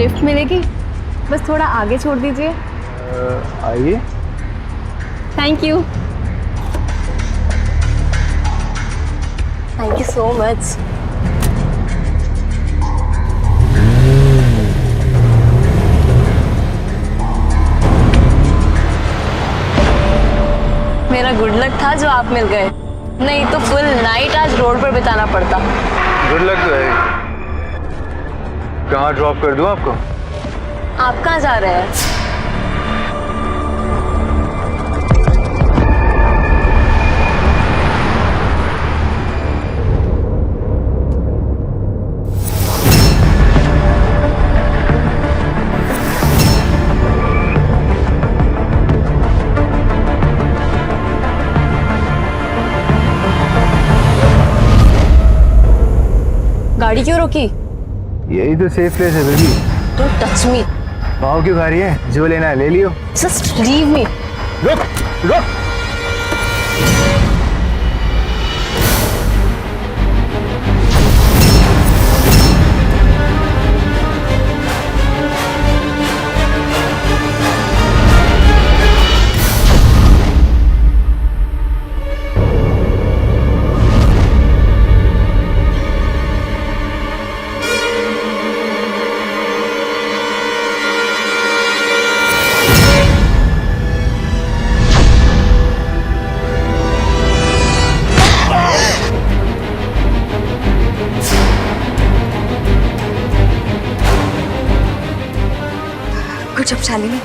Lift मिलेगी, बस थोड़ा आगे छोड़ दीजिए। आइए। Thank you. Thank you so much. मेरा गुड लक था जो आप मिल गए, नहीं तो फुल नाइट आज रोड पर बिताना पड़ता। गुड लक तो है। कहाँ ड्रॉप कर दूँ आपको? आप कहाँ जा रहे हैं? गाड़ी क्यों रोकी? यही तो सेफ प्लेस है बेबी। Don't touch me. पाँव क्यों खा रही है? जो लेना है ले लियो। Just leave me. रुक रुक। कुछ अब शालिनी।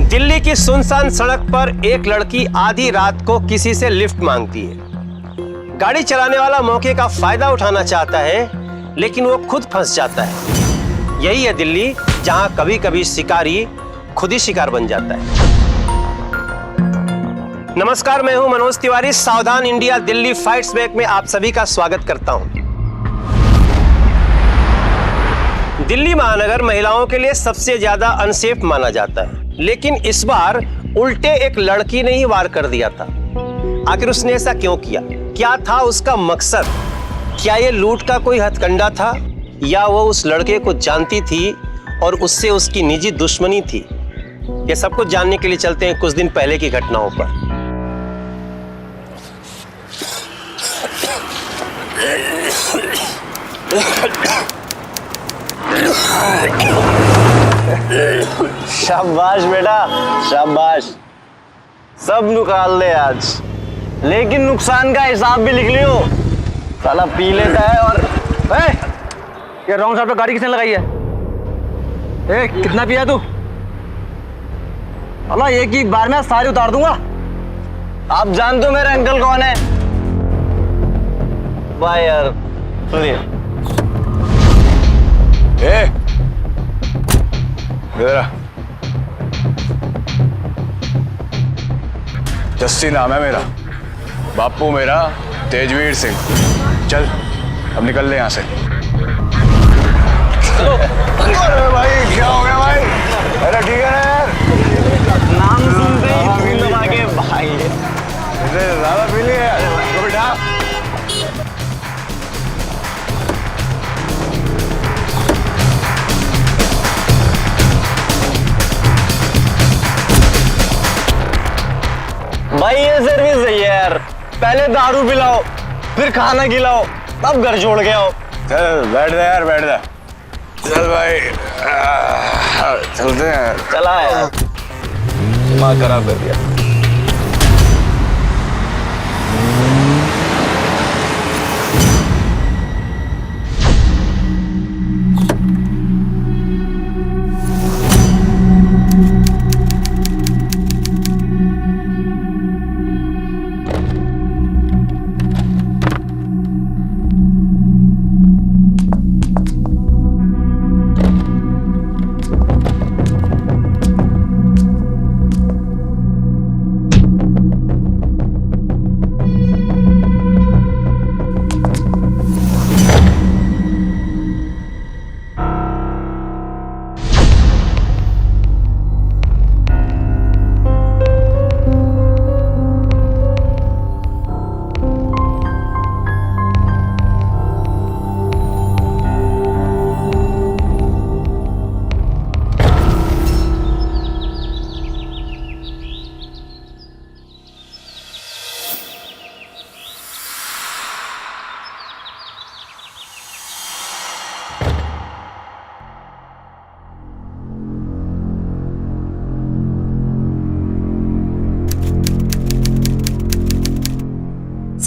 दिल्ली की सुनसान सड़क पर एक लड़की आधी रात को किसी से लिफ्ट मांगती है। गाड़ी चलाने वाला मौके का फायदा उठाना चाहता है, लेकिन वो खुद फंस जाता है। यही है दिल्ली, जहां कभी कभी शिकारी खुद ही शिकार बन जाता है। नमस्कार, मैं हूं मनोज तिवारी। सावधान इंडिया दिल्ली फाइट्स बैक में आप सभी का स्वागत करता हूं। दिल्ली महानगर महिलाओं के लिए सबसे ज्यादा अनसेफ माना जाता है, लेकिन इस बार उल्टे एक लड़की ने ही वार कर दिया था। आखिर उसने ऐसा क्यों किया? क्या था उसका मकसद? क्या ये लूट का कोई हथकंडा था, या वो उस लड़के को जानती थी और उससे उसकी निजी दुश्मनी थी? ये सब कुछ जानने के लिए चलते हैं कुछ दिन पहले की घटनाओं पर। शाबाश बेटा, शाबाश। सब निकाल ले आज, लेकिन नुकसान का हिसाब भी लिख लियो। साला पी लेता है और ये रॉन्ग साइड पे गाड़ी किसने लगाई है? कितना पिया तू? अल्लाह एक ही बार में सारी उतार दूंगा। आप जानते हो मेरे अंकल कौन है? बाय यार, सुनिए। जस्सी नाम है मेरा, बापू मेरा तेजवीर सिंह। चल अब निकल ले यहाँ से। अरे भाई क्या हो गया भाई? अरे ठीक है ना यार, नाम सुनते ही दबा के भाई ज्यादा पी लिया तो बेटा। भाई ये सर्विस है यार, पहले दारू पिलाओ, फिर खाना खिलाओ, तब घर छोड़ के आओ। चल बैठ जा यार, बैठ जा। चल भाई चलते हैं। चला यार, दिमाग खराब कर दिया।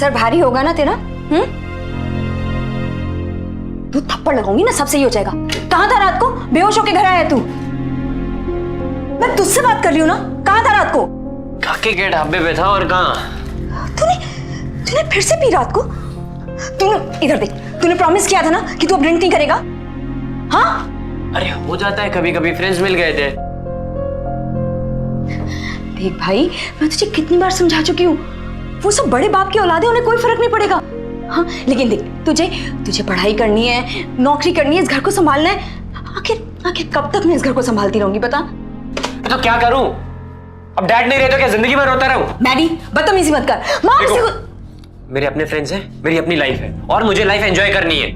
सर भारी होगा ना तेरा? तू थप्पड़ लगाऊंगी ना, सब सही हो जाएगा। कहाँ था रात को? बेहोश होके घर आया तू? मैं तुझसे बात कर रही हूँ ना, कहाँ था रात को? काके के ढाबे पे था, और कहाँ? तूने फिर से पी रात को? तूने इधर देख, तूने प्रॉमिस किया था ना कि तू अब ड्रिंक नहीं करेगा। हाँ? अरे हो जाता है कभी कभी, फ्रेंड्स मिल गए थे। देख भाई, मैं तुझे कितनी बार समझा चुकी हूँ, वो सब बड़े बाप की औलाद है, उन्हें कोई फर्क नहीं पड़ेगा। हाँ, लेकिन देख, तुझे पढ़ाई करनी है, नौकरी करनी है, इस घर को संभालना है। आखिर कब तक मैं इस घर को संभालती रहूंगी बता? तो क्या करूं? अब डैड नहीं रहे तो क्या जिंदगी भर रोता रहूं? मैडी, बदतमीजी मत कर। माँ किसी को... मेरे अपने फ्रेंड्स हैं, मेरी अपनी लाइफ है, और मुझे लाइफ एंजॉय करनी है।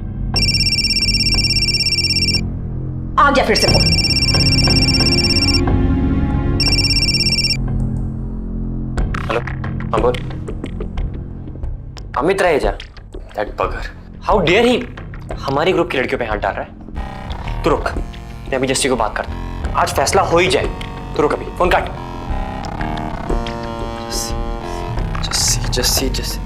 आ गया फिर से फोन। हेलो, हाँ बोल। अमित रहेजा, दैट बगर, हाउ डेयर ही हमारे ग्रुप की लड़कियों पे हाथ डाल रहा है। तू रुक, मैं अभी जस्सी को बात करता हूं, आज फैसला हो ही जाए। तू रुक, अभी फोन काट। जस्सी जस्सी जस्सी।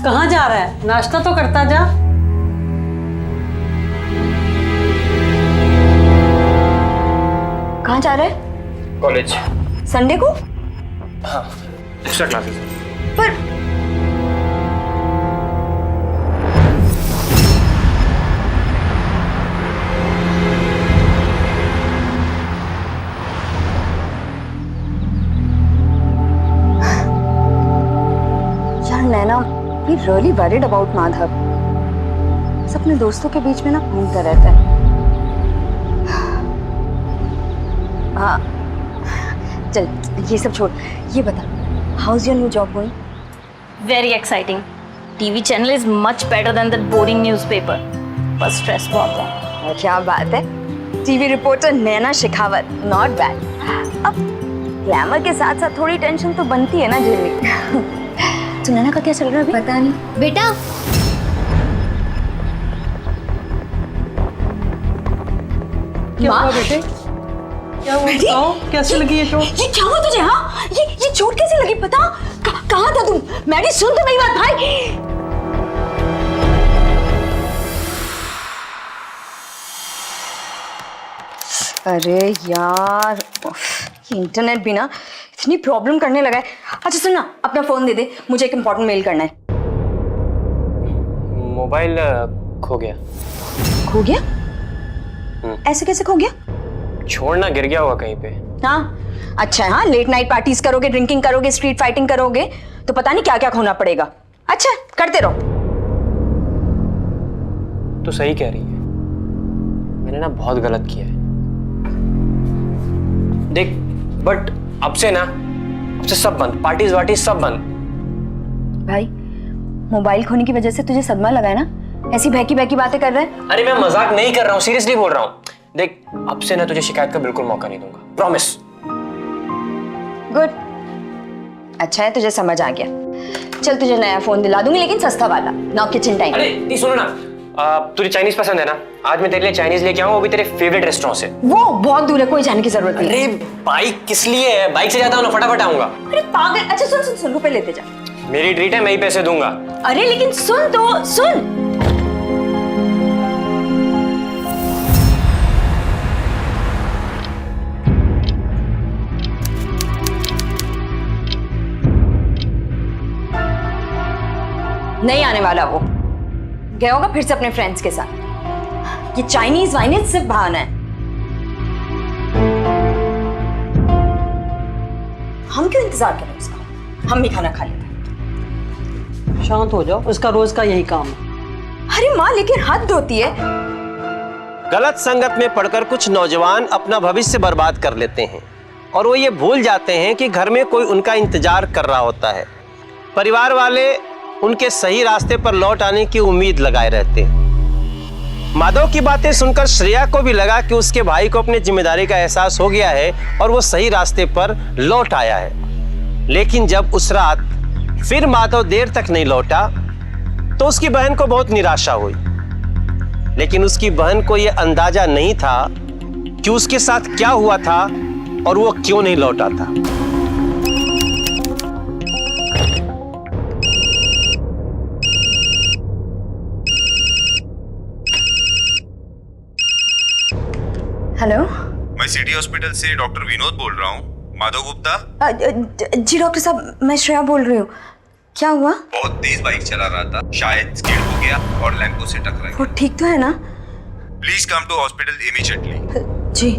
कहाँ जा रहा है? नाश्ता तो करता जा। कहाँ जा रहा है? कॉलेज। संडे को? हाँ, एक्स्ट्रा क्लासेस। पर यार नैना, he really worried about Madhav. बस अपने दोस्तों के बीच में ना घूमता रहता है। हाँ, चल ये सब छोड़, ये बता, house your new job going? Very exciting. TV channel is much better than that boring newspaper. बस स्ट्रेस बहुत है। क्या बात है, TV reporter Naina Shekhawat, not bad. अब ग्लैमर के साथ साथ थोड़ी टेंशन तो बनती है ना झेलनी। तो नैना का क्या चल रहा है अभी? पता नहीं बेटा। क्या माँ? हुआ बेटे? क्या हुआ बताओ, कैसे लगी ये चोट? ये क्या हुआ तुझे? हाँ, ये चोट कैसे लगी पता? कहाँ था तुम? मैडी सुन तो मेरी बात भाई। अरे यार, ये इंटरनेट भी ना इतनी प्रॉब्लम करने लगा है। अच्छा सुन ना, अपना फोन दे दे, मुझे एक इम्पोर्टेंट मेल करना है। मोबाइल खो गया। खो गया? ऐसे कैसे खो गया? छोड़ना गिर गया होगा कहीं पे। हाँ, अच्छा है। हाँ, लेट नाइट पार्टीज करोगे, ड्रिंकिंग करोगे, स्ट्रीट फाइटिंग करोगे तो पता नहीं क्या क्या खोना पड़ेगा। अच्छा, करते रहो। तो सही कह रही है, मैंने ना बहुत गलत किया है। देख, बट अब से सब बंद, पार्टीज वार्टीज सब बंद। भाई, मोबाइल खोने की वजह से तुझे सदमा लगा है ना? ऐसी बहकी बहकी बातें कर रहा है। अरे मैं मजाक नहीं कर रहा हूँ, सीरियसली बोल रहा हूँ। देख, अब से ना तुझे शिकायत का बिल्कुल मौका नहीं दूंगा, प्रॉमिस। गुड, अच्छा है, तुझे समझ आ गया। चल तुझे नया फोन दिला दूंगी, लेकिन सस्ता वाला, ना किचन टाइम। अरे नहीं, सुनो ना, तुझे चाइनीज पसंद है ना? आज मैं तेरे लिए चाइनीज लेके आऊँ, वो भी तेरे फेवरेट रेस्टोरेंट से। वो बहुत दूर है, कोई जाने की जरूरत नहीं। अरे बाइक किस लिए है? बाइक से जाता हूँ ना, फटाफट आऊंगा। अरे पागल। अच्छा सुन सुन सुन, रुपए लेते जा। मेरी ट्रीट है, मैं ही पैसे दूंगा। अरे लेकिन सुन तो सुन। नहीं आने वाला, वो गया होगा फिर से अपने फ्रेंड्स के साथ। ये चाइनीज वाइनीज सिर्फ बहाना है। हम क्यों इंतजार करें उसका? हम भी खाना खा लेते हैं। शांत हो जाओ, उसका रोज का यही काम है। अरे माँ, लेकिन हद होती है। गलत संगत में पड़कर कुछ नौजवान अपना भविष्य बर्बाद कर लेते हैं और वो ये भूल जाते हैं कि घर में कोई उनका इंतजार कर रहा होता है। परिवार वाले उनके सही रास्ते पर लौट आने की उम्मीद लगाए रहते हैं। माधव की बातें सुनकर श्रेया को भी लगा कि उसके भाई को अपनी जिम्मेदारी का एहसास हो गया है और वो सही रास्ते पर लौट आया है। लेकिन जब उस रात फिर माधव देर तक नहीं लौटा तो उसकी बहन को बहुत निराशा हुई। लेकिन उसकी बहन को यह अंदाजा नहीं था कि उसके साथ क्या हुआ था और वो क्यों नहीं लौटा था। हेलो, मैं सिटी हॉस्पिटल से डॉक्टर विनोद बोल रहा हूँ। माधव गुप्ता। जी डॉक्टर साहब, मैं श्रेया बोल रही हूँ। क्या हुआ? बहुत तेज बाइक चला रहा था, शायद स्किड हो गया और लैंपो से टकरा वो गया। ठीक तो है ना? Please come to hospital immediately. जी।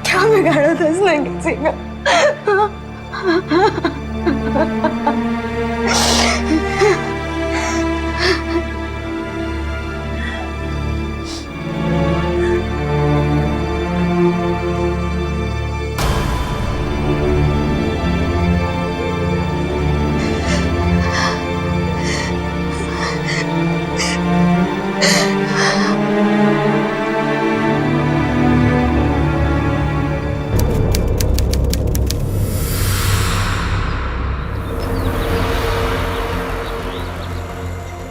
क्या बिगाड़ा था इसने किसी का?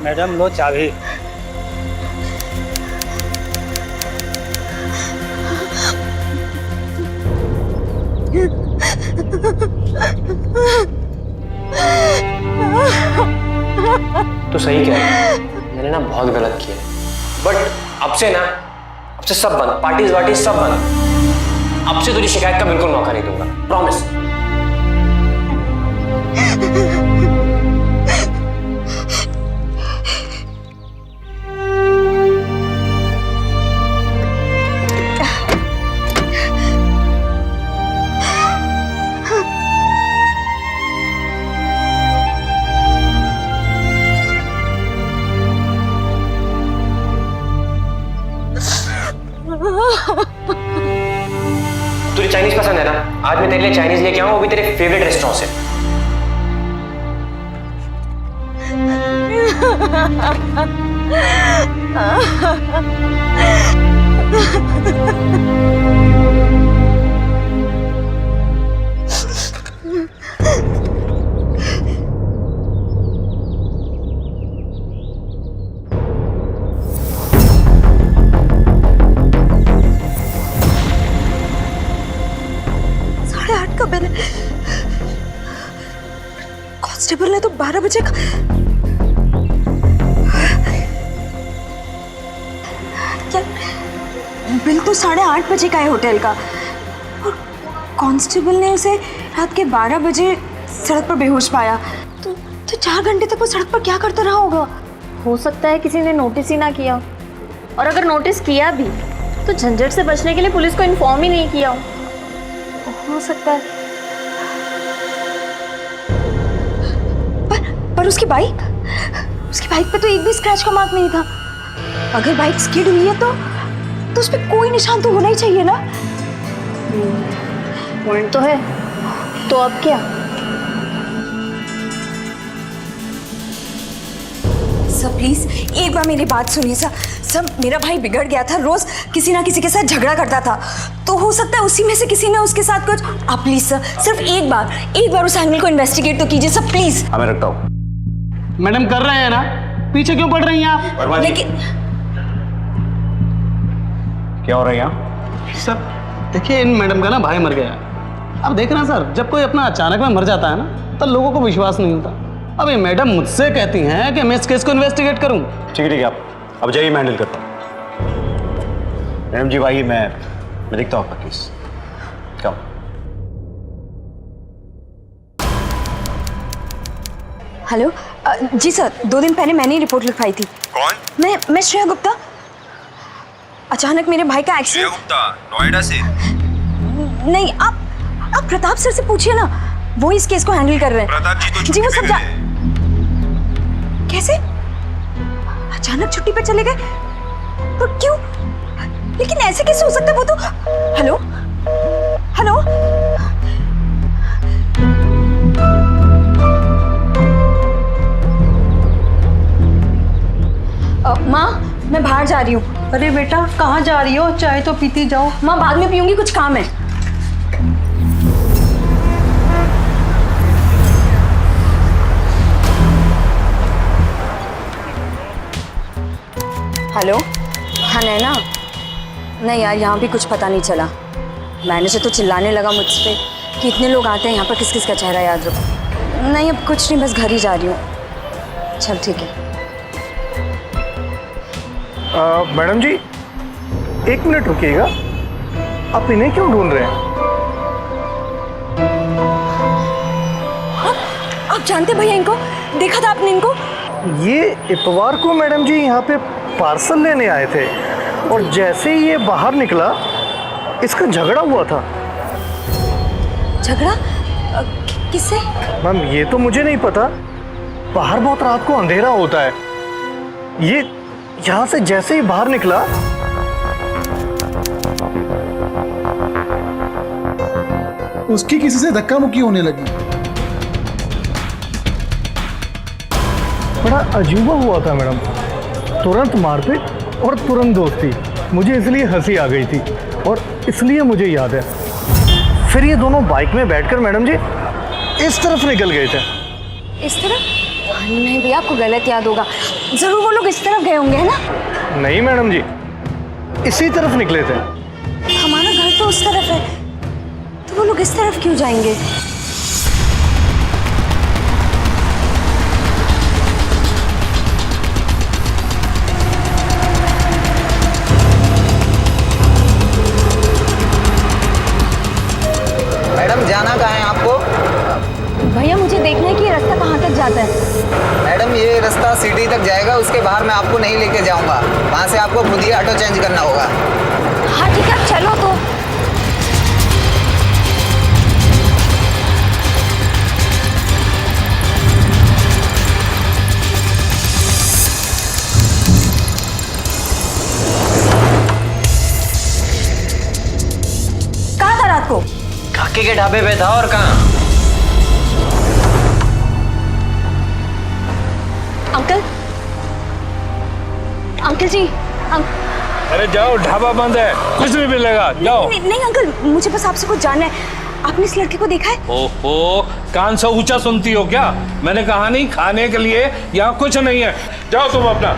मैडम लो चाबी। तो सही कह रही है, मैंने ना बहुत गलत किया। बट अब से सब बंद, पार्टीज वार्टीज सब बंद। अब से तुझे शिकायत का बिल्कुल मौका नहीं दूंगा, प्रॉमिस। तुझे चाइनीज पसंद है ना? आज मैं तेरे लिए चाइनीज लेके आऊं, वो भी तेरे फेवरेट रेस्टोरेंट से। कांस्टेबल ने तो 12 बजे का क्या बिल तो 8:30 बजे का है होटल का, और कांस्टेबल ने उसे रात के 12 बजे सड़क पर बेहोश पाया। तो 4 घंटे तक वो सड़क पर क्या करता रहा होगा? हो सकता है किसी ने नोटिस ही ना किया, और अगर नोटिस किया भी तो झंझट से बचने के लिए पुलिस को इन्फॉर्म ही नहीं किया हो सकता है। पर उसकी बाइक पे तो एक भी स्क्रैच का मार्क नहीं था। अगर बाइक स्किड हुई है तो उस पे कोई निशान तो होना ही चाहिए ना। पॉइंट तो है, तो अब क्या? सर प्लीज एक बार मेरी बात सुनिए सर। सर मेरा भाई बिगड़ गया था, रोज किसी ना किसी के साथ झगड़ा करता था, तो हो सकता है उसी में से किसी ने उसके साथ कुछ। आप प्लीज सर सिर्फ एक बार उस एंगल को इन्वेस्टिगेट तो कीजिए सर प्लीज। मैं रखता हूँ। मैडम कर रहे हैं ना, पीछे क्यों पड़ रही हैं आप? लेकिन क्या हो रहा है यहाँ? सर देखिए, इन मैडम का ना भाई मर गया। अब देख रहे हैं सर, जब कोई अपना अचानक में मर जाता है ना तो लोगों को विश्वास नहीं होता। अब ये मैडम मुझसे कहती हैं कि मैं इस केस को इन्वेस्टिगेट करूं। ठीक है आप अब जाइए, मैं हैंडल करता हूँ। मैडम जी भाई मैं देखता हूँ आपका केस। कम। हेलो जी सर, 2 दिन पहले मैंने ही रिपोर्ट लिखवाई थी। कौन? मैं श्रेया गुप्ता। अचानक मेरे भाई का श्रेया एक्सीडेंट। गुप्ता नोएडा से? नहीं, आप प्रताप सर से पूछिए ना, वो इस केस को हैंडल कर रहे हैं। प्रताप जी तो जी वो छुट्टी सब पे गए। कैसे अचानक छुट्टी पर चले गए? पर क्यों? लेकिन ऐसे कैसे हो सकता है? वो तो हेलो हेलो माँ मैं बाहर जा रही हूँ। अरे बेटा कहाँ जा रही हो? चाय तो पीती जाओ। माँ बाद में पीऊंगी, कुछ काम है। हेलो, हाँ नैना। नहीं यार, यहाँ भी कुछ पता नहीं चला। मैनेजर तो चिल्लाने लगा मुझ पे कि इतने लोग आते हैं यहाँ पर, किस किस का चेहरा याद रखो। नहीं अब कुछ नहीं, बस घर ही जा रही हूँ। चल ठीक है। मैडम जी, 1 मिनट रुकिएगा। आप इन्हें क्यों ढूंढ रहे हैं? आप जानते भैया इनको? देखा था आपने इनको? ये इतवार को मैडम जी यहाँ पे पार्सल लेने आए थे और जैसे ही ये बाहर निकला इसका झगड़ा हुआ था। झगड़ा? किससे? मैम ये तो मुझे नहीं पता, बाहर बहुत रात को अंधेरा होता है। ये यहाँ से जैसे ही बाहर निकला उसकी किसी से धक्का मुक्की होने लगी। बड़ा अजूबा हुआ था मैडम, तुरंत मारपीट और तुरंत दोस्ती। मुझे इसलिए हंसी आ गई थी और इसलिए मुझे याद है। फिर ये दोनों बाइक में बैठकर मैडम जी इस तरफ निकल गए थे। इस तरफ? नहीं भैया, आपको गलत याद होगा। जरूर वो लोग इस तरफ गए होंगे, है ना? नहीं मैडम जी, इसी तरफ निकले थे। हमारा घर तो उस तरफ है, तो वो लोग इस तरफ क्यों जाएंगे? मैडम जाना कहाँ है आपको? भैया मुझे देखना है कि ये रास्ता कहाँ तक जाता है। मैडम ये रास्ता सिटी तक जाएगा, उसके बाहर मैं आपको नहीं लेके जाऊंगा। वहाँ से आपको खुद ही ऑटो चेंज करना होगा। हाँ ठीक है, चलो तो। कहाँ था रात को? काके के ढाबे पे था। और कहाँ? अंकल, अंकल जी, अरे जाओ, ढाबा बंद है, कुछ नहीं मिलेगा, जाओ। नहीं अंकल, मुझे बस आपसे कुछ जानना है। आपने इस लड़के को देखा है? ओहो, कान से ऊंचा सुनती हो क्या? मैंने कहा नहीं, खाने के लिए यहाँ कुछ नहीं है, जाओ तुम अपना।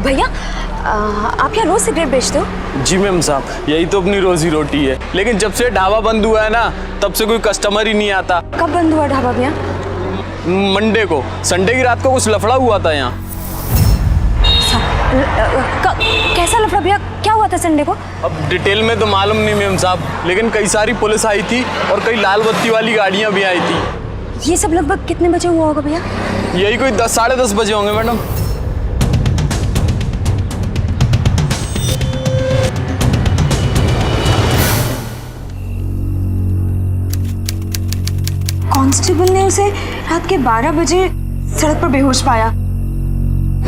भैया आप यहाँ रोज सिगरेट बेचते हो? जी मैम साहब, यही तो अपनी रोजी रोटी है। लेकिन जब से ढाबा बंद हुआ है ना, तब से कोई कस्टमर ही नहीं आता। कब बंद हुआ ढाबा भैया? मंडे को, संडे की रात को कुछ लफड़ा हुआ था यहाँ। कैसा लफड़ा भैया? क्या हुआ था संडे को? अब डिटेल में तो मालूम नहीं मैम साहब, लेकिन कई सारी पुलिस आई थी और कई लाल बत्ती वाली गाड़ियाँ भी आई थी। ये सब लगभग कितने बजे हुआ होगा भैया? यही कोई 10 साढ़े 10 बजे होंगे मैडम। कांस्टेबल ने उसे रात के 12 बजे सड़क पर बेहोश पाया।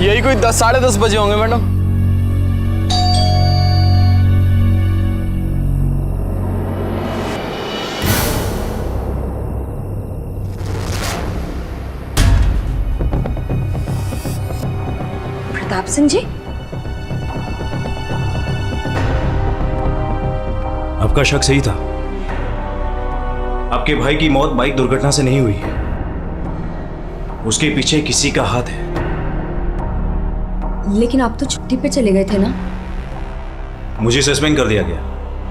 यही कोई 10 साढ़े 10 बजे होंगे मैडम। प्रताप सिंह जी, आपका शक सही था। आपके भाई की मौत बाइक दुर्घटना से नहीं हुई है, उसके पीछे किसी का हाथ है। लेकिन आप तो छुट्टी पे चले गए थे ना? मुझे सस्पेंड कर दिया गया।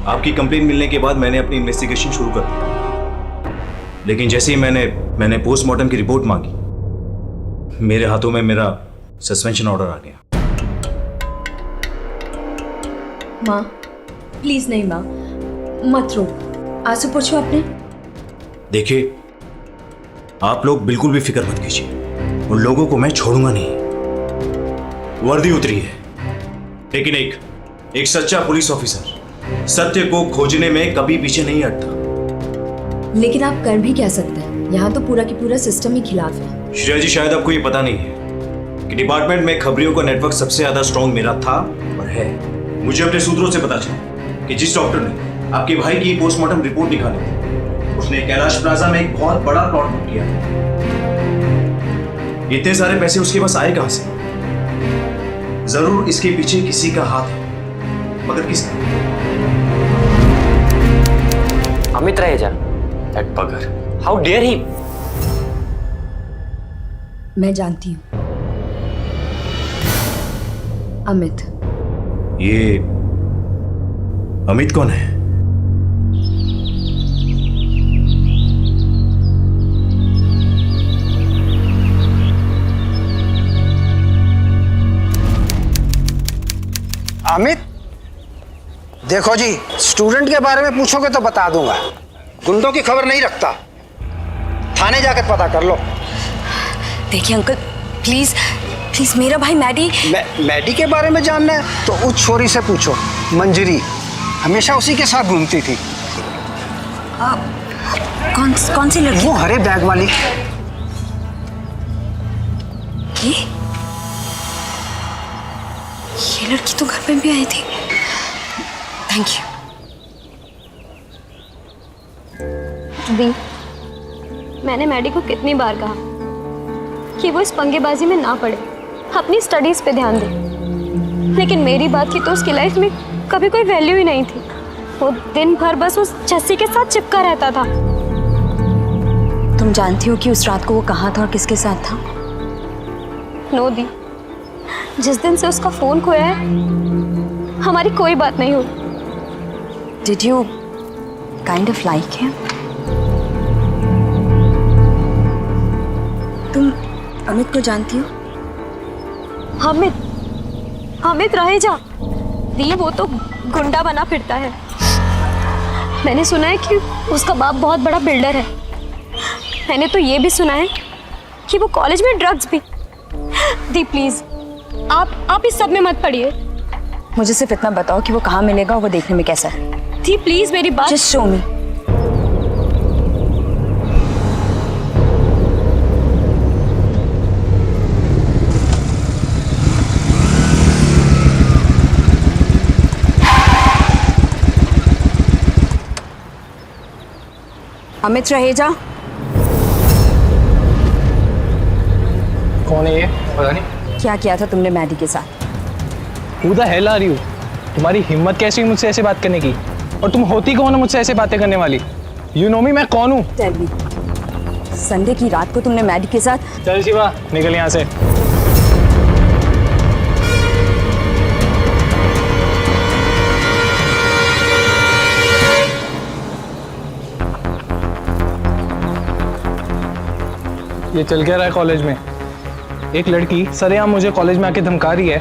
आपकी कंप्लेंट मिलने के बाद मैंने अपनी इन्वेस्टिगेशन शुरू कर दी। लेकिन जैसे ही मैंने पोस्टमार्टम की रिपोर्ट मांगी, मेरे हाथों में मेरा सस्पेंशन ऑर्डर आ गया। माँ प्लीज नहीं माँ, मत रो। आंसू पोछो अपने। देखिए, आप लोग बिल्कुल भी फिक्र मत कीजिए, उन लोगों को मैं छोड़ूंगा नहीं। वर्दी उतरी है, लेकिन एक सच्चा पुलिस ऑफिसर सत्य को खोजने में कभी पीछे नहीं हटता। लेकिन आप कर भी क्या सकते हैं, यहाँ तो पूरा की पूरा सिस्टम ही खिलाफ है। श्रेया जी, शायद आपको ये पता नहीं है कि डिपार्टमेंट में खबरियों का नेटवर्क सबसे ज्यादा स्ट्रॉन्ग मेरा था और है। मुझे अपने सूत्रों से पता चला कि जिस डॉक्टर ने आपके भाई की पोस्टमार्टम रिपोर्ट निकाली थी। उसने कैलाश प्लाजा में एक बहुत बड़ा प्लॉट बुक किया था। इतने सारे पैसे उसके पास आए कहां से? जरूर इसके पीछे किसी का हाथ है, मगर किसका? अमित रहेजा, दैट बगर, हाउ डेयर ही। मैं जानती हूँ अमित। ये अमित कौन है? अमित, देखो जी, स्टूडेंट के बारे में पूछोगे तो बता दूंगा, गुंडों की खबर नहीं रखता। थाने जाकर पता कर लो। देखिए अंकल, प्लीज प्लीज, मेरा भाई मैडी। मैडी के बारे में जानना है तो उस छोरी से पूछो, मंजरी, हमेशा उसी के साथ घूमती थी। कौन सी लड़की? वो हरे बैग वाली। ये लड़की तो घर पे भी आई थी। Thank you. दी, मैंने मैडी को कितनी बार कहा कि वो इस पंगेबाजी में ना पड़े, अपनी स्टडीज पे ध्यान दे, लेकिन मेरी बात की तो उसकी लाइफ में कभी कोई वैल्यू ही नहीं थी। वो दिन भर बस उस जस्सी के साथ चिपका रहता था। तुम जानती हो कि उस रात को वो कहाँ था और किसके साथ था? नो दी, जिस दिन से उसका फोन खोया है हमारी कोई बात नहीं हुई। Did you kind of like him? तुम अमित को जानती हो? अमित रहेजा दी, वो तो गुंडा बना फिरता है। मैंने सुना है कि उसका बाप बहुत बड़ा बिल्डर है। मैंने तो ये भी सुना है कि वो कॉलेज में ड्रग्स भी। दी प्लीज, आप इस सब में मत पड़िए। मुझे सिर्फ इतना बताओ कि वो कहाँ मिलेगा और वो देखने में कैसा है। दी प्लीज, मेरी बात। Just show me. Amit Raheja. कौन है ये? पता नहीं। क्या किया था तुमने मैडी के साथ? Who the hell are you? तुम्हारी हिम्मत कैसी मुझसे ऐसे बात करने की? और तुम होती कौन हो मुझसे ऐसे बातें करने वाली? You know me, मैं कौन हूँ? Tell me. संडे की रात को तुमने मैडी के साथ? चल शिवा, निकल यहाँ से। ये चल क्या रहा है कॉलेज में? एक लड़की सरेआम मुझे कॉलेज में आके धमका रही है।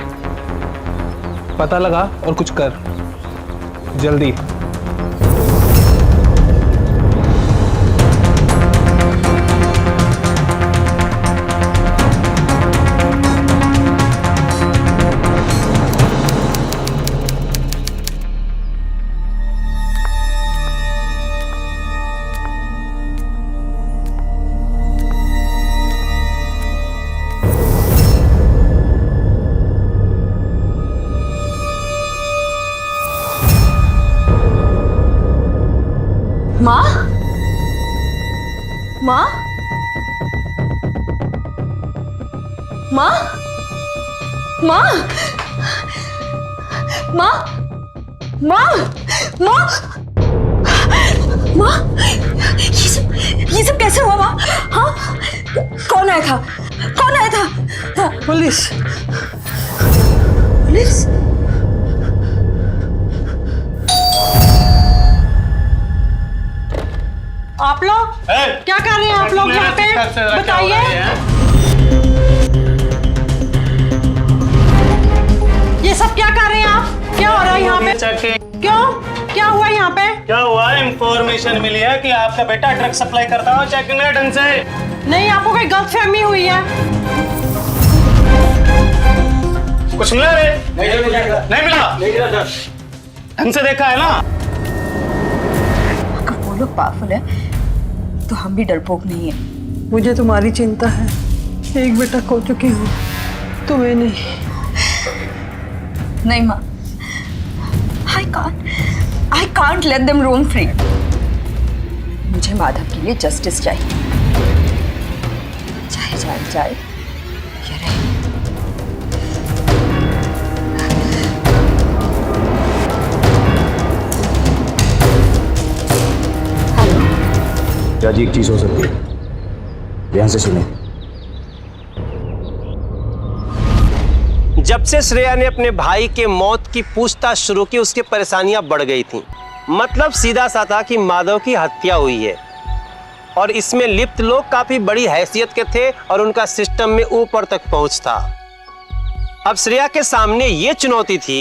पता लगा और कुछ कर, जल्दी। माँ? माँ? माँ? माँ? माँ? माँ? माँ? माँ? ये सब कैसे हुआ माँ? हाँ? कौन आया था? कौन आया था? हाँ? पुलिस। पुलिस? आप लोग क्या कर रहे हैं? आप लोग यहाँ पे बताइए। ये सब क्या कर रहे हैं आप? क्या हो रहा है यहाँ पे? क्यों? क्या हुआ यहाँ पे? क्या हुआ? इंफॉर्मेशन मिली है कि आपका बेटा ड्रग सप्लाई करता हो, चेक नहीं ढंग से। नहीं, आपको कोई गलतफहमी हुई है। कुछ मिला रे? नहीं मिला। ढंग से देखा है ना? अगर वो लोग पावरफुल है तो हम भी डरपोक नहीं है। मुझे तुम्हारी चिंता है। एक बेटा खो चुकी हूँ, तुम्हें नहीं। नहीं माँ, I can't let them roam free. मुझे माधव के लिए जस्टिस चाहिए। चाहे जाए जाए या रहे। जज एक चीज हो सकती है, ध्यान से सुने। जब से श्रेया ने अपने भाई के मौत की पूछताछ शुरू की, उसकी परेशानियां बढ़ गई थीं। मतलब सीधा सा था कि माधव की हत्या हुई है और इसमें लिप्त लोग काफी बड़ी हैसियत के थे और उनका सिस्टम में ऊपर तक पहुंच था। अब श्रेया के सामने यह चुनौती थी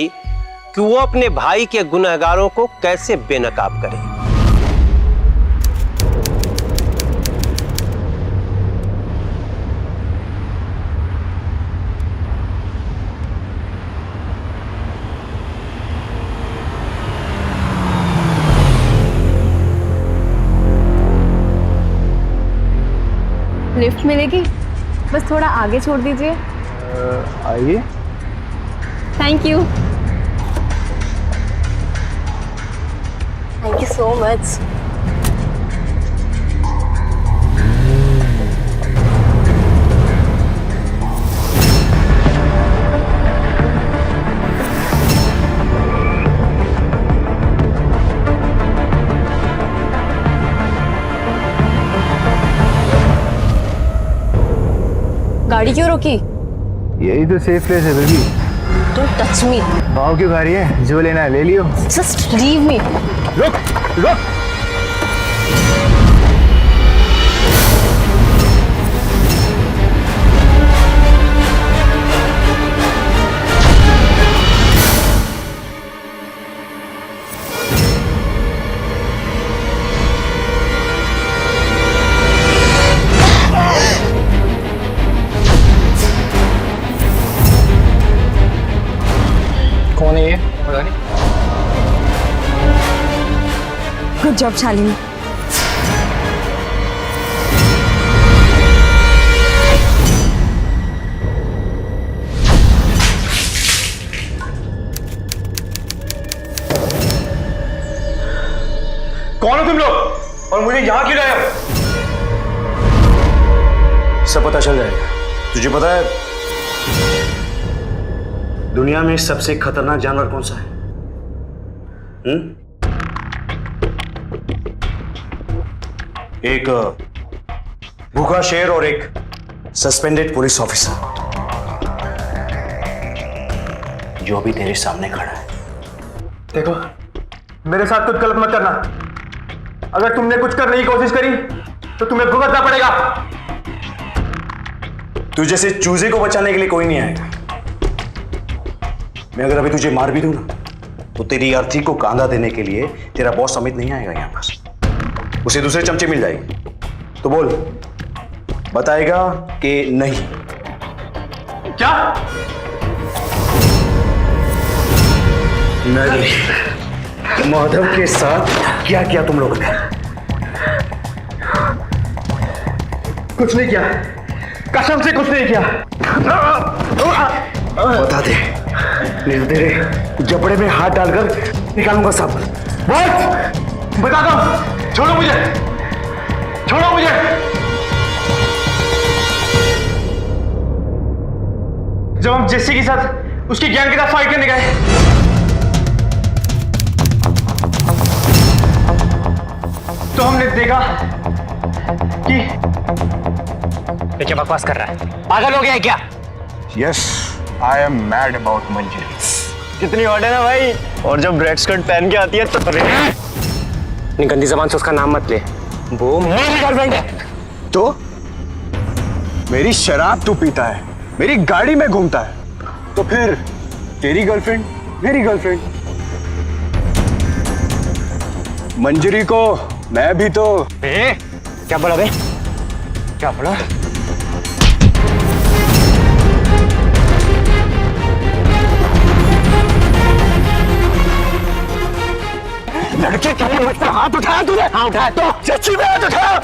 कि वो अपने भाई के गुनहगारों को कैसे बेनकाब करे। लिफ्ट मिलेगी? बस थोड़ा आगे छोड़ दीजिए। आइए। Thank you. Thank you so much. गाड़ी क्यों रोकी? यही तो सेफ प्लेस है बेबी। Don't touch me. भाव क्यों खा रही है? जो लेना है ले लियो। Just leave me. रुक रुक। कौन है ये? पता नहीं। Good job Shalini. कौन हो तुम लोग और मुझे यहां क्यों लाए? सब पता चल जाएगा। तुझे पता है दुनिया में सबसे खतरनाक जानवर कौन सा है? एक भूखा शेर और एक सस्पेंडेड पुलिस ऑफिसर जो अभी तेरे सामने खड़ा है। देखो, मेरे साथ कुछ गलत मत करना। अगर तुमने कुछ करने की कोशिश करी तो तुम्हें भुगतना पड़ेगा। तू जैसे चूजे को बचाने के लिए कोई नहीं आएगा। मैं अगर अभी तुझे मार भी दूं ना तो तेरी अर्थी को कांधा देने के लिए तेरा बॉस अमित नहीं आएगा यहां पर। उसे दूसरे चमचे मिल जाएगी। तो बोल, बताएगा कि नहीं? क्या? नहीं। माधव के साथ क्या किया तुम लोगों ने? कुछ नहीं किया, कसम से कुछ नहीं किया। बता दे, नहीं तो तेरे जबड़े में हाथ डालकर निकालूंगा सब। बस बता दो। छोड़ो मुझे, छोड़ो मुझे। जब हम जेसी के साथ उसकी गैंग के साथ फाइट करने गए तो हमने देखा कि ये क्या बकवास कर रहा है? पागल हो गया है क्या? Yes, I am mad about मंजिल। कितनी हॉट है ना भाई। और जब रेड स्कर्ट पहन के आती है तो अपनी गंदी जबान से उसका नाम मत ले। वो मेरी गर्लफ्रेंड है। तो मेरी शराब तू पीता है, मेरी गाड़ी में घूमता है, तो फिर तेरी गर्लफ्रेंड मेरी गर्लफ्रेंड। मंजरी को मैं भी तो। क्या बोला बे? क्या बोला? लड़के के लिए मुझ पर हाथ उठाया तूने? हाँ उठाया। तो सच्ची में हाथ उठाया?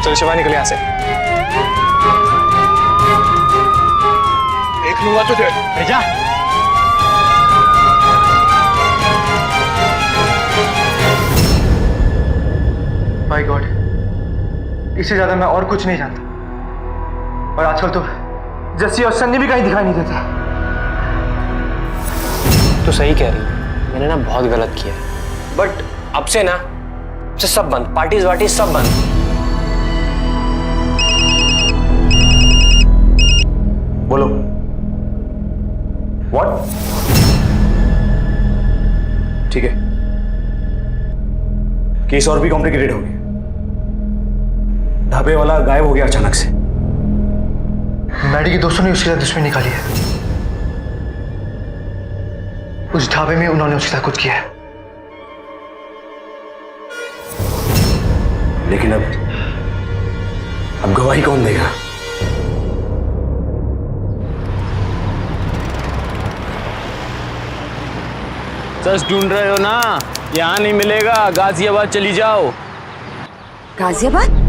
चलो शिवा निकल यहाँ से। देख लूंगा तुझे। भेजा। माय गॉड, इससे ज्यादा मैं और कुछ नहीं जानता। और आजकल तो जस्सी और सन्नी भी कहीं दिखाई नहीं देते। तो सही कह रही है, मैंने ना बहुत गलत किया है। बट अब से ना, अब से सब बंद, पार्टीज वार्टीज सब बंद। बोलो। व्हाट? ठीक है, केस और भी कॉम्प्लिकेटेड हो गया। ढाबे वाला गायब हो गया अचानक से। मैडी के दोस्तों ने उसके साथ दुश्मनी निकाली है। उस ढाबे में उन्होंने उसके साथ कुछ किया है। लेकिन अब गवाही कौन देगा? सच ढूंढ रहे हो ना? यहाँ नहीं मिलेगा, गाजियाबाद चली जाओ। गाजियाबाद?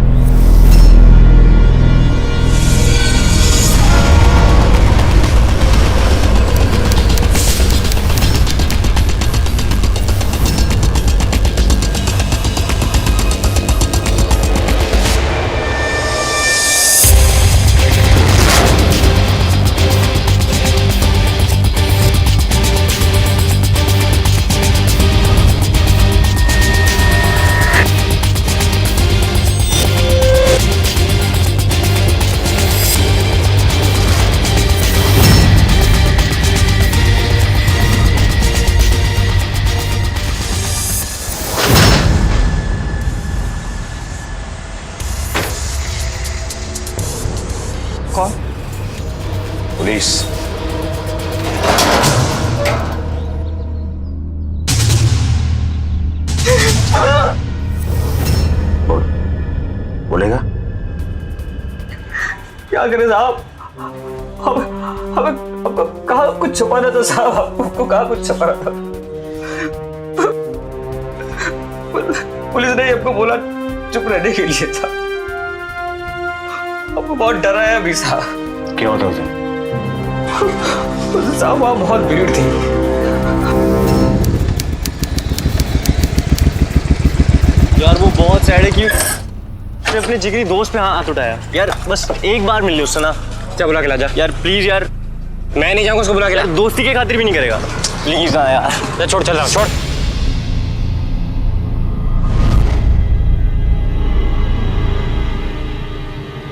पुलिस। बोलेगा? क्या करें साहब? हमें कहा कुछ छुपाना था साहब, आपको कहा कुछ छुपाना था। पुलिस ने आपको बोला चुप रहने के लिए था। आपको बहुत डरा है अभी साहब। क्या होता उसे? साहब वहां बहुत भीड़ थी। यार वो बहुत सैड है कि उसने अपने जिगरी दोस्त पे हाथ उठाया। यार बस एक बार मिल ले उससे ना। क्या बुला के ला जा यार प्लीज यार। मैं नहीं जाऊंगा उसको बुला के ला। दोस्ती के खातिर भी नहीं करेगा। प्लीज ना यार। छोड़, चल रहा, छोड़।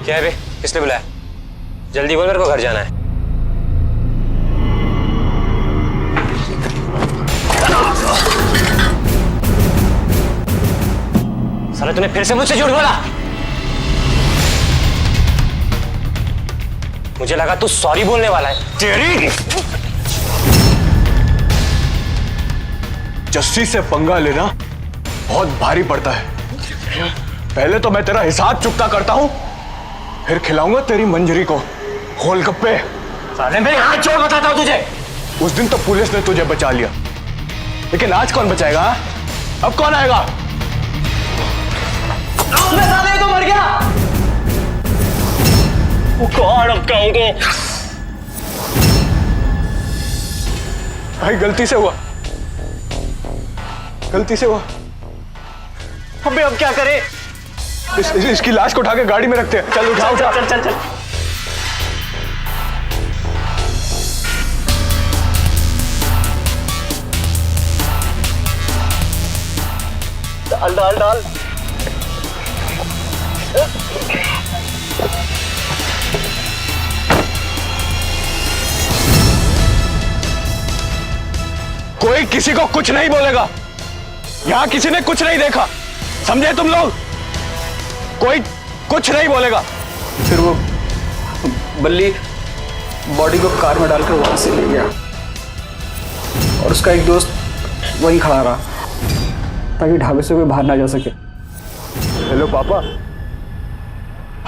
क्या है बे? किसने बुलाया? जल्दी बोल, मेरे को घर जाना है। साला तूने फिर से मुझसे झूठ बोला। मुझे लगा तू सॉरी बोलने वाला है। तेरी जस्सी से पंगा लेना बहुत भारी पड़ता है। पहले तो मैं तेरा हिसाब चुकता करता हूं, फिर खिलाऊंगा तेरी मंजरी को गोलगप्पे। साले मेरे हाथ छोड़, बताता हूं तुझे। उस दिन तो पुलिस ने तुझे बचा लिया, लेकिन आज कौन बचाएगा? अब कौन आएगा? मैं साले तो मर गया। वो कौन अब कहूंगे? भाई गलती से हुआ, गलती से हुआ। अबे अब क्या करें? इसकी लाश को उठा के गाड़ी में रखते हैं। चल उठा उठा। चल चल चल। डाल डाल डाल। कोई किसी को कुछ नहीं बोलेगा। यहां किसी ने कुछ नहीं देखा, समझे तुम लोग? कोई कुछ नहीं बोलेगा। फिर वो बल्ली बॉडी को कार में डालकर वहां से ले गया और उसका एक दोस्त वहीं खड़ा रहा ताकि ढाबे से कोई बाहर ना जा सके। हेलो पापा।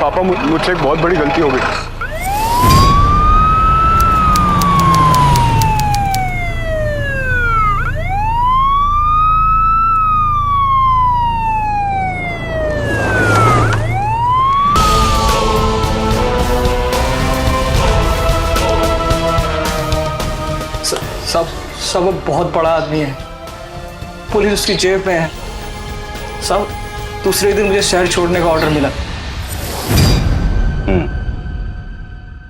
पापा मुझसे एक बहुत बड़ी गलती हो गई। सब वो बहुत बड़ा आदमी है, पुलिस उसकी जेब में है। सब दूसरे दिन मुझे शहर छोड़ने का ऑर्डर मिला।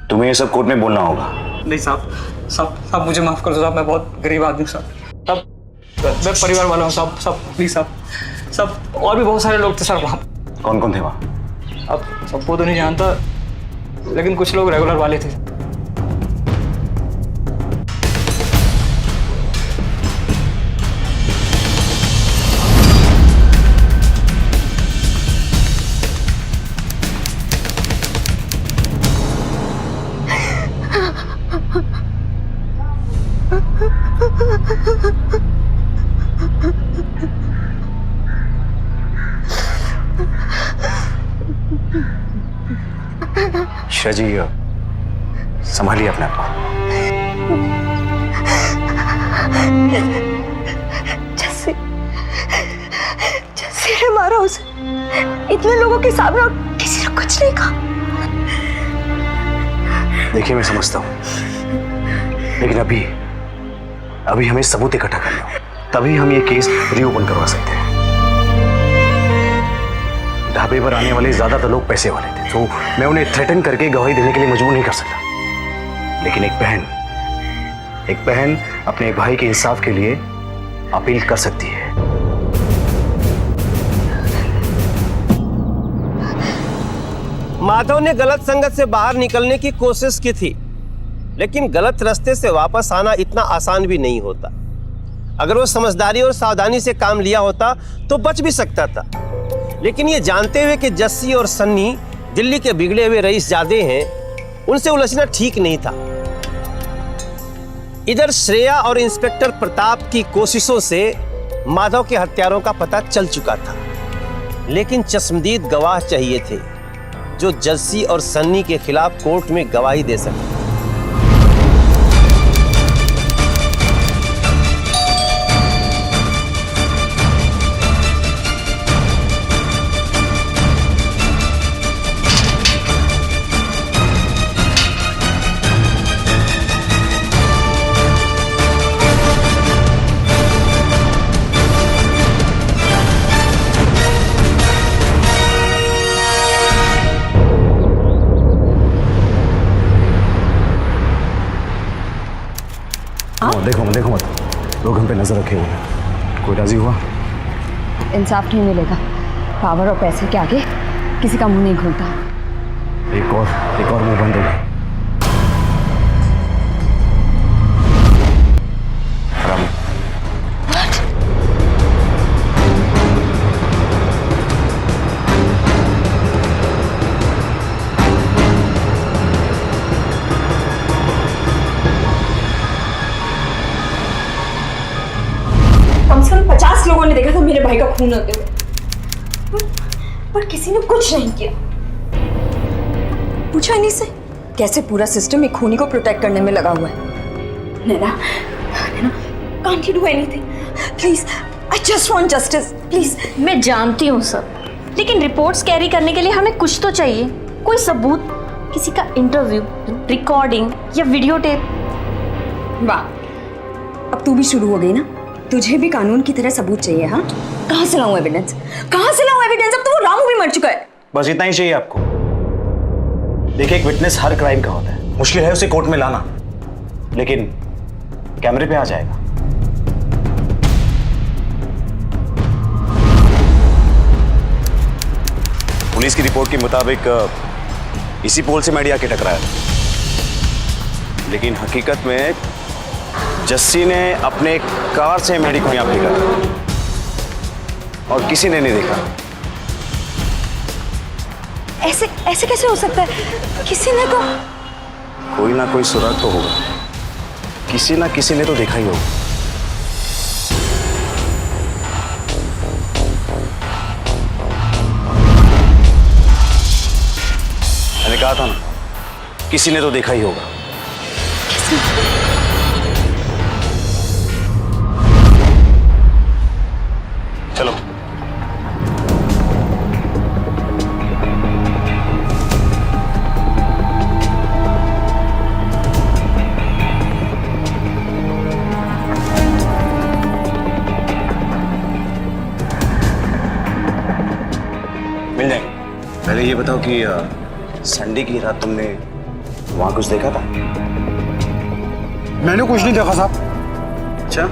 तुम्हें ये सब कोर्ट में बोलना होगा। नहीं साहब मुझे माफ कर दो साहब, मैं बहुत गरीब आदमी हूँ साहब। मैं परिवार वाला हूँ साहब प्लीज साहब। और भी बहुत सारे लोग थे सर वहाँ। कौन कौन थे वहाँ? अब सबको तो नहीं जानता, लेकिन कुछ लोग रेगुलर वाले थे। श्रेया जी, संभालिए अपने आप को। जैसे ने मारा उसे इतने लोगों के सामने और किसी ने कुछ नहीं कहा। देखिए मैं समझता हूँ, लेकिन अभी हमें सबूत इकट्ठा करना हो, तभी हम ये केस रीओपन करवा सकते हैं। ढाबे पर आने वाले ज्यादातर लोग पैसे वाले थे, तो मैं उन्हें थ्रेटन करके गवाही देने के लिए मजबूर नहीं कर सकता। लेकिन एक बहन अपने भाई के इंसाफ के लिए अपील कर सकती है। माधव ने गलत संगत से बाहर निकलने की कोशिश की थी, लेकिन गलत रास्ते से वापस आना इतना आसान भी नहीं होता। अगर वो समझदारी और सावधानी से काम लिया होता तो बच भी सकता था, लेकिन ये जानते हुए कि जस्सी और सन्नी दिल्ली के बिगड़े हुए रईसजादे हैं, उनसे उलझना ठीक नहीं था। इधर श्रेया और इंस्पेक्टर प्रताप की कोशिशों से माधव के हत्यारों का पता चल चुका था, लेकिन चश्मदीद गवाह चाहिए थे जो जस्सी और सन्नी के खिलाफ कोर्ट में गवाही दे सके। देखो मत, लोग हम पे नजर रखे हुए हैं। कोई राजी हुआ? इंसाफ नहीं मिलेगा। पावर और पैसे के आगे किसी का मुंह नहीं खुलता। एक और मुंह बंद होगा। कम से कम 50 लोगों ने देखा था मेरे भाई का खून होते हुए, पर किसी ने कुछ नहीं किया। पूछा इन्हीं से कैसे पूरा सिस्टम एक खूनी को प्रोटेक्ट करने में लगा हुआ है। नैना, can't you do anything? Please, I just want justice. Please. मैं जानती हूँ सब, लेकिन रिपोर्ट्स कैरी करने के लिए हमें कुछ तो चाहिए, कोई सबूत, किसी का इंटरव्यू, रिकॉर्डिंग या वीडियो टेप। वाह, अब तू भी शुरू हो गई ना। तुझे भी कानून की तरह सबूत चाहिए। हाँ, कहाँ से लाऊं एविडेंस? अब तो वो रामू भी मर चुका है। बस इतना ही चाहिए आपको। देखिए, एक विटनेस हर क्राइम का होता है, मुश्किल है उसे कोर्ट में लाना, लेकिन कैमरे पे आ जाएगा। पुलिस की रिपोर्ट के मुताबिक इसी पोल से मैडी आके टकराया, लेकिन हकीकत में जस्सी ने अपने कार से मैडी को यहां फेंका और किसी ने नहीं देखा। ऐसे कैसे हो सकता है? किसी ने तो कोई ना कोई सुराग तो होगा, किसी ना किसी ने तो देखा ही होगा। मैंने कहा था ना, किसी ने तो देखा ही होगा। चलो। ये बताओ कि संडे की रात तुमने वहां कुछ देखा था? मैंने कुछ नहीं देखा साहब। अच्छा,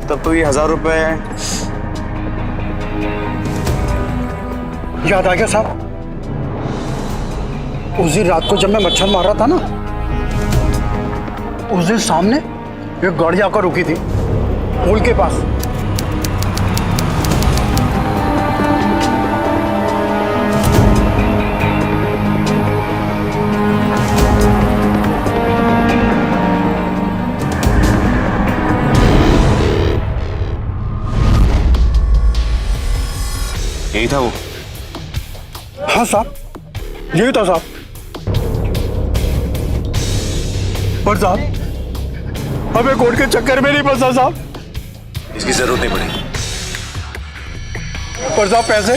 तब तो ये 1000 रुपए याद आ गया साहब, उस दिन रात को जब मैं मच्छर मार रहा था ना, उस दिन सामने एक गाड़ी आकर रुकी थी पुल के पास। यही था वो? हाँ साहब, यही था साहब। पर साहब, हमें कोर्ट के चक्कर में नहीं फंसा साहब। इसकी जरूरत नहीं पड़ेगी। पर साहब पैसे?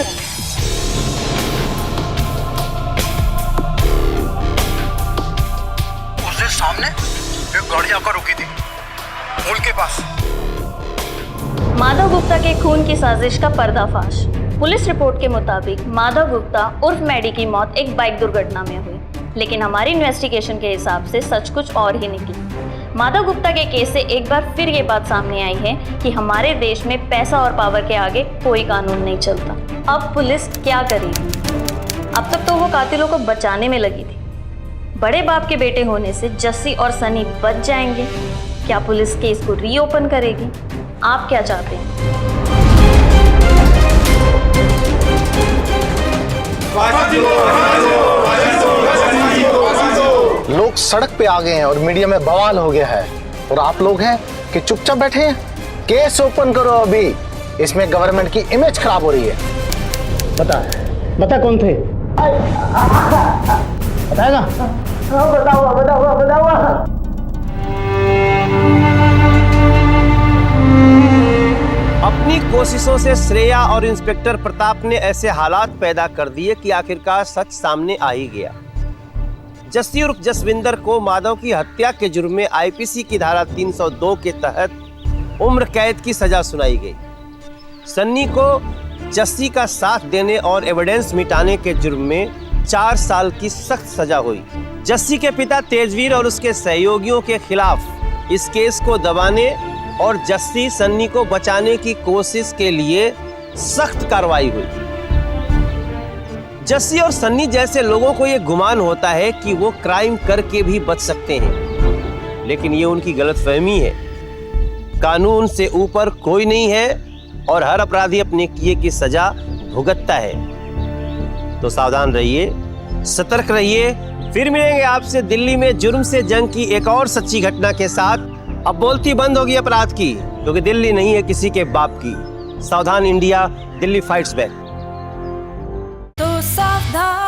उस दिन सामने एक गाड़ी आकर रुकी थी पुल के पास। माधव गुप्ता के खून की साजिश का पर्दाफाश। पुलिस रिपोर्ट के मुताबिक माधव गुप्ता उर्फ मैडी की मौत एक बाइक दुर्घटना में हुई, लेकिन हमारी इन्वेस्टिगेशन के हिसाब से सच कुछ और ही निकली। माधव गुप्ता के केस से एक बार फिर ये बात सामने आई है कि हमारे देश में पैसा और पावर के आगे कोई कानून नहीं चलता। अब पुलिस क्या करेगी? अब तक तो वो कातिलों को बचाने में लगी थी। बड़े बाप के बेटे होने से जस्सी और सनी बच जाएंगे। क्या पुलिस केस को रीओपन करेगी? आप क्या चाहते हैं? लोग सड़क पे आ गए हैं और मीडिया में बवाल हो गया है, और आप लोग हैं कि चुपचाप बैठे हैं। केस ओपन करो अभी, इसमें गवर्नमेंट की इमेज खराब हो रही है। बता कौन थे? बताएगा? बताओ। अपनी कोशिशों से श्रेया और इंस्पेक्टर प्रताप ने ऐसे हालात पैदा कर दिए कि आखिरकार सच सामने आ ही गया। जस्सी उर्फ जसविंदर को माधव की हत्या के जुर्म में आईपीसी की धारा 302 के तहत उम्र कैद की सजा सुनाई गई। सन्नी को जस्सी का साथ देने और एविडेंस मिटाने के जुर्म में 4 साल की सख्त सजा हुई। जस्सी के पिता तेजवीर और उसके सहयोगियों के खिलाफ इस केस को दबाने और जस्सी सन्नी को बचाने की कोशिश के लिए सख्त कार्रवाई हुई। जस्सी और सन्नी जैसे लोगों को यह गुमान होता है कि वो क्राइम करके भी बच सकते हैं, लेकिन ये उनकी गलतफहमी है। कानून से ऊपर कोई नहीं है और हर अपराधी अपने किए की सजा भुगतता है। तो सावधान रहिए, सतर्क रहिए। फिर मिलेंगे आपसे दिल्ली में जुर्म से जंग की एक और सच्ची घटना के साथ। अब बोलती बंद होगी अपराध की, क्योंकि दिल्ली नहीं है किसी के बाप की। सावधान इंडिया, दिल्ली फाइट्स बैक। तो सावधान।